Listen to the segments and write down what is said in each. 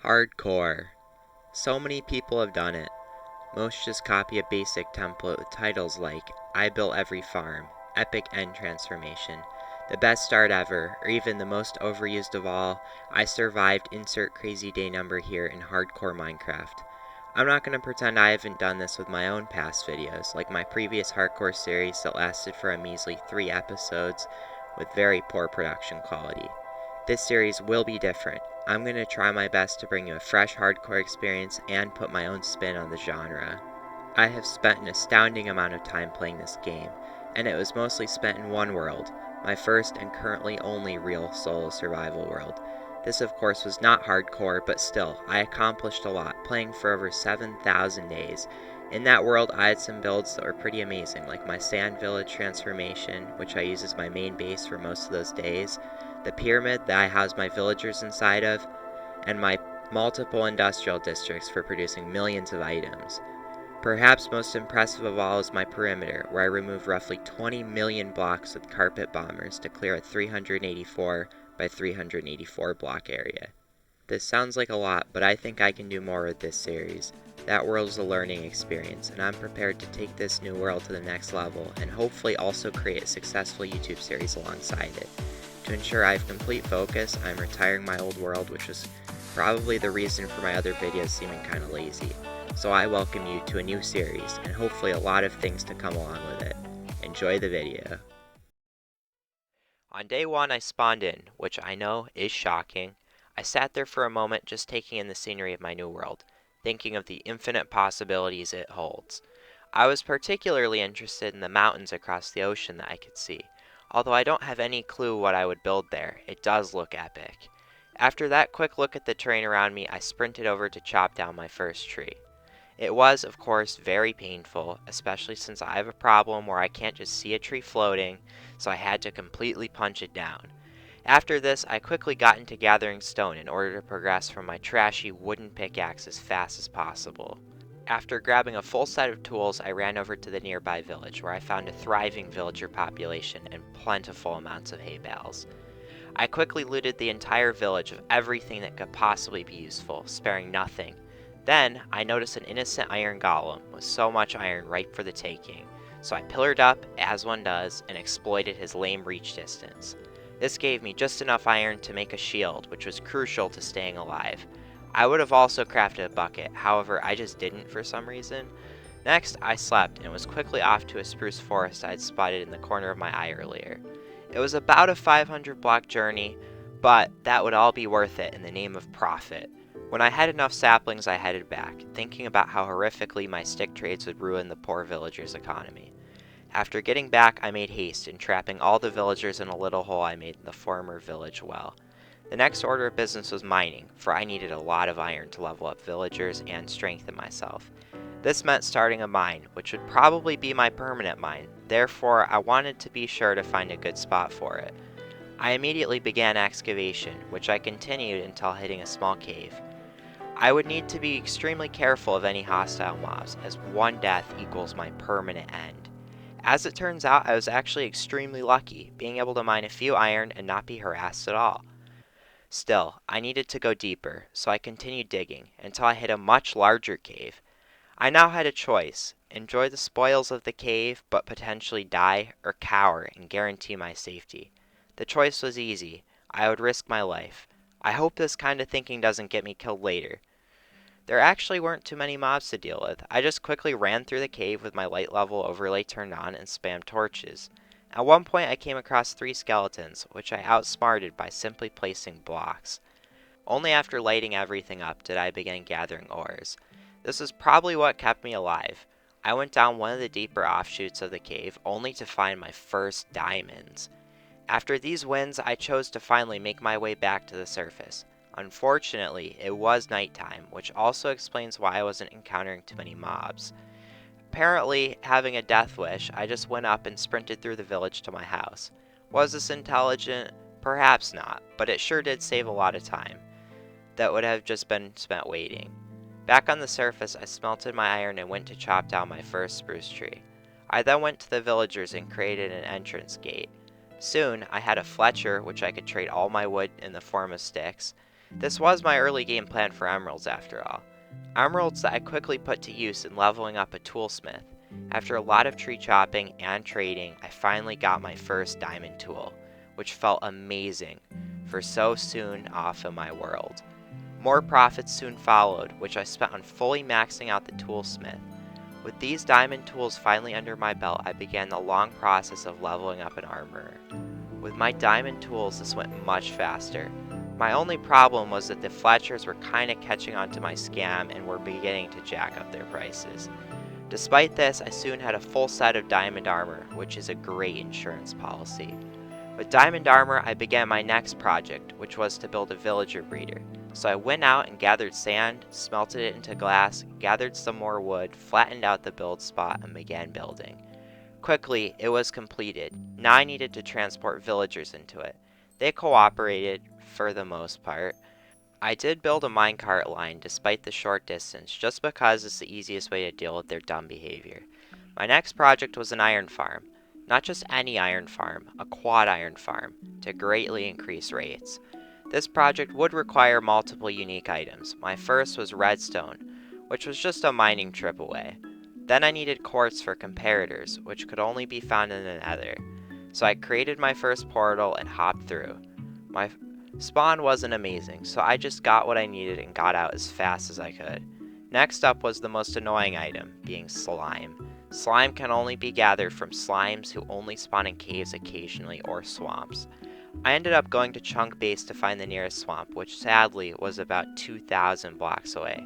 Hardcore. So many people have done it. Most just copy a basic template with titles like I Built Every Farm, Epic End Transformation, The Best Start Ever, or even the most overused of all, I Survived Insert Crazy Day Number here in Hardcore Minecraft. I'm not going to pretend I haven't done this with my own past videos, like my previous hardcore series that lasted for a measly 3 episodes with very poor production quality. This series will be different. I'm going to try my best to bring you a fresh hardcore experience and put my own spin on the genre. I have spent an astounding amount of time playing this game, and it was mostly spent in one world, my first and currently only real solo survival world. This of course was not hardcore, but still, I accomplished a lot, playing for over 7,000 days. In that world, I had some builds that were pretty amazing, like my sand village transformation, which I use as my main base for most of those days, the pyramid that I house my villagers inside of, and my multiple industrial districts for producing millions of items. Perhaps most impressive of all is my perimeter, where I removed roughly 20 million blocks with carpet bombers to clear a 384 by 384 block area. This sounds like a lot, but I think I can do more with this series. That world is a learning experience, and I'm prepared to take this new world to the next level and hopefully also create a successful YouTube series alongside it. To ensure I have complete focus, I'm retiring my old world, which was probably the reason for my other videos seeming kinda lazy. So I welcome you to a new series, and hopefully a lot of things to come along with it. Enjoy the video. On day 1 I spawned in, which I know is shocking. I sat there for a moment just taking in the scenery of my new world, thinking of the infinite possibilities it holds. I was particularly interested in the mountains across the ocean that I could see. Although I don't have any clue what I would build there, it does look epic. After that quick look at the terrain around me, I sprinted over to chop down my first tree. It was, of course, very painful, especially since I have a problem where I can't just see a tree floating, so I had to completely punch it down. After this, I quickly got into gathering stone in order to progress from my trashy wooden pickaxe as fast as possible. After grabbing a full set of tools, I ran over to the nearby village, where I found a thriving villager population and plentiful amounts of hay bales. I quickly looted the entire village of everything that could possibly be useful, sparing nothing. Then, I noticed an innocent iron golem with so much iron ripe for the taking, so I pillared up, as one does, and exploited his lame reach distance. This gave me just enough iron to make a shield, which was crucial to staying alive. I would have also crafted a bucket, however I just didn't for some reason. Next, I slept and was quickly off to a spruce forest I had spotted in the corner of my eye earlier. It was about a 500 block journey, but that would all be worth it in the name of profit. When I had enough saplings, I headed back, thinking about how horrifically my stick trades would ruin the poor villagers' economy. After getting back, I made haste in trapping all the villagers in a little hole I made in the former village well. The next order of business was mining, for I needed a lot of iron to level up villagers and strengthen myself. This meant starting a mine, which would probably be my permanent mine, therefore I wanted to be sure to find a good spot for it. I immediately began excavation, which I continued until hitting a small cave. I would need to be extremely careful of any hostile mobs, as one death equals my permanent end. As it turns out, I was actually extremely lucky, being able to mine a few iron and not be harassed at all. Still, I needed to go deeper, so I continued digging, until I hit a much larger cave. I now had a choice: enjoy the spoils of the cave, but potentially die, or cower and guarantee my safety. The choice was easy. I would risk my life. I hope this kind of thinking doesn't get me killed later. There actually weren't too many mobs to deal with. I just quickly ran through the cave with my light level overlay turned on and spammed torches. At one point I came across 3 skeletons, which I outsmarted by simply placing blocks. Only after lighting everything up did I begin gathering ores. This is probably what kept me alive. I went down one of the deeper offshoots of the cave only to find my first diamonds. After these wins, I chose to finally make my way back to the surface. Unfortunately, it was nighttime, which also explains why I wasn't encountering too many mobs. Apparently, having a death wish, I just went up and sprinted through the village to my house. Was this intelligent? Perhaps not, but it sure did save a lot of time that would have just been spent waiting. Back on the surface, I smelted my iron and went to chop down my first spruce tree. I then went to the villagers and created an entrance gate. Soon, I had a Fletcher, which I could trade all my wood in the form of sticks. This was my early game plan for emeralds after all. Emeralds that I quickly put to use in leveling up a toolsmith. After a lot of tree chopping and trading, I finally got my first diamond tool, which felt amazing for so soon off in my world. More profits soon followed, which I spent on fully maxing out the toolsmith. With these diamond tools finally under my belt, I began the long process of leveling up an armorer. With my diamond tools, this went much faster. My only problem was that the Fletchers were kinda catching on to my scam and were beginning to jack up their prices. Despite this, I soon had a full set of diamond armor, which is a great insurance policy. With diamond armor, I began my next project, which was to build a villager breeder. So I went out and gathered sand, smelted it into glass, gathered some more wood, flattened out the build spot, and began building. Quickly, it was completed. Now I needed to transport villagers into it. They cooperated, for the most part. I did build a minecart line despite the short distance, just because it's the easiest way to deal with their dumb behavior. My next project was an iron farm. Not just any iron farm, a quad iron farm, to greatly increase rates. This project would require multiple unique items. My first was redstone, which was just a mining trip away. Then I needed quartz for comparators, which could only be found in the nether. So I created my first portal and hopped through. My spawn wasn't amazing, so I just got what I needed and got out as fast as I could. Next up was the most annoying item, being slime. Slime can only be gathered from slimes who only spawn in caves occasionally or swamps. I ended up going to Chunk Base to find the nearest swamp, which sadly was about 2,000 blocks away.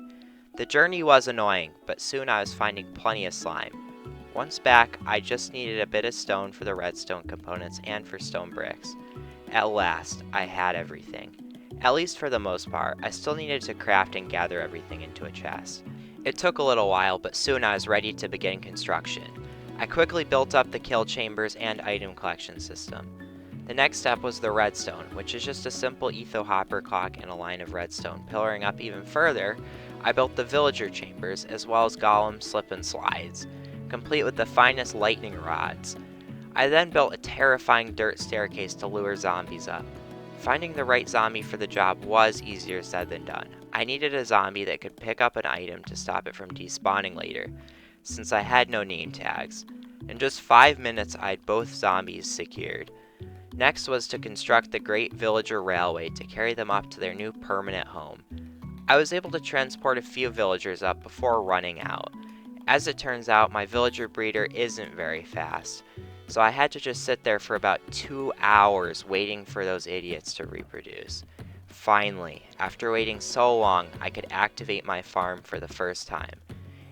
The journey was annoying, but soon I was finding plenty of slime. Once back, I just needed a bit of stone for the redstone components and for stone bricks. At last, I had everything. At least for the most part. I still needed to craft and gather everything into a chest. It took a little while, but soon I was ready to begin construction. I quickly built up the kill chambers and item collection system. The next step was the redstone, which is just a simple etho hopper clock and a line of redstone. Pillaring up even further, I built the villager chambers, as well as golem slip and slides, complete with the finest lightning rods. I then built a terrifying dirt staircase to lure zombies up. Finding the right zombie for the job was easier said than done. I needed a zombie that could pick up an item to stop it from despawning later, since I had no name tags. In just 5 minutes, I had both zombies secured. Next was to construct the Great Villager Railway to carry them up to their new permanent home. I was able to transport a few villagers up before running out. As it turns out, my villager breeder isn't very fast, so I had to just sit there for about 2 hours waiting for those idiots to reproduce. Finally, after waiting so long, I could activate my farm for the first time.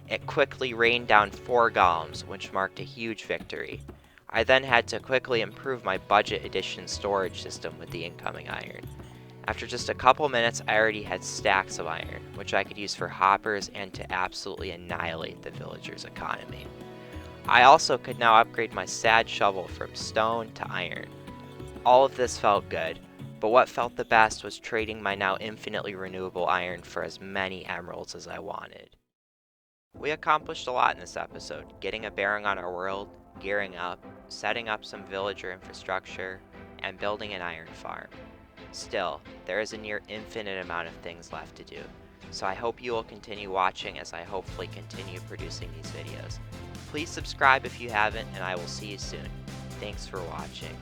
It quickly rained down 4 golems, which marked a huge victory. I then had to quickly improve my budget edition storage system with the incoming iron. After just a couple minutes, I already had stacks of iron, which I could use for hoppers and to absolutely annihilate the villagers' economy. I also could now upgrade my sad shovel from stone to iron. All of this felt good, but what felt the best was trading my now infinitely renewable iron for as many emeralds as I wanted. We accomplished a lot in this episode, getting a bearing on our world, gearing up, setting up some villager infrastructure, and building an iron farm. Still, there is a near infinite amount of things left to do, so I hope you will continue watching as I hopefully continue producing these videos. Please subscribe if you haven't, and I will see you soon. Thanks for watching.